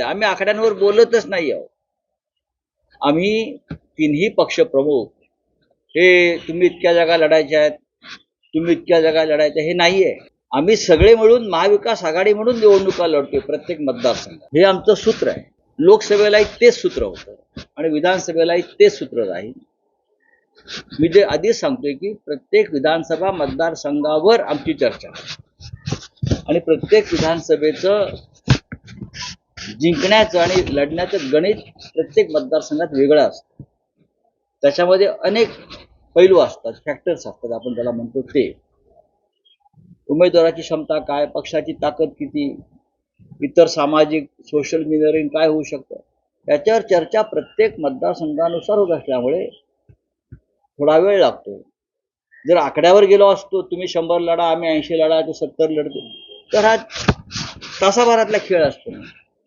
आम्ही आकड्यांवर बोलतच नाही आहोत. आम्ही तिन्ही पक्ष प्रमुख हे तुम्ही इतक्या जागा लढायच्या आहेत, तुम्ही इतक्या जागा लढायच्या, हे नाहीये. आम्ही सगळे मिळून महाविकास आघाडी म्हणून निवडणुका लढतोय प्रत्येक मतदारसंघात. हे आमचं सूत्र आहे. लोकसभेलाही तेच सूत्र होतं आणि विधानसभेलाही तेच सूत्र राहील. मी जे आधीच सांगतोय की प्रत्येक विधानसभा मतदारसंघावर आमची चर्चा आणि प्रत्येक विधानसभेचं जिंकण्याचं आणि लढण्याचं गणित प्रत्येक मतदारसंघात वेगळं असतं. त्याच्यामध्ये अनेक पैलू असतात, फॅक्टर्स असतात, आपण त्याला म्हणतो ते. उमेदवाराची क्षमता काय, पक्षाची ताकद किती, इतर सामाजिक सोशल इंजिनिअरिंग काय होऊ शकतं, याच्यावर चर्चा प्रत्येक मतदारसंघानुसार होत असल्यामुळे थोडा वेळ लागतो. जर आकड्यावर गेलो असतो, तुम्ही 100 लढा, आम्ही 80 लढा, ते 70 लढतो, तर हा तासाभरातला खेळ असतो.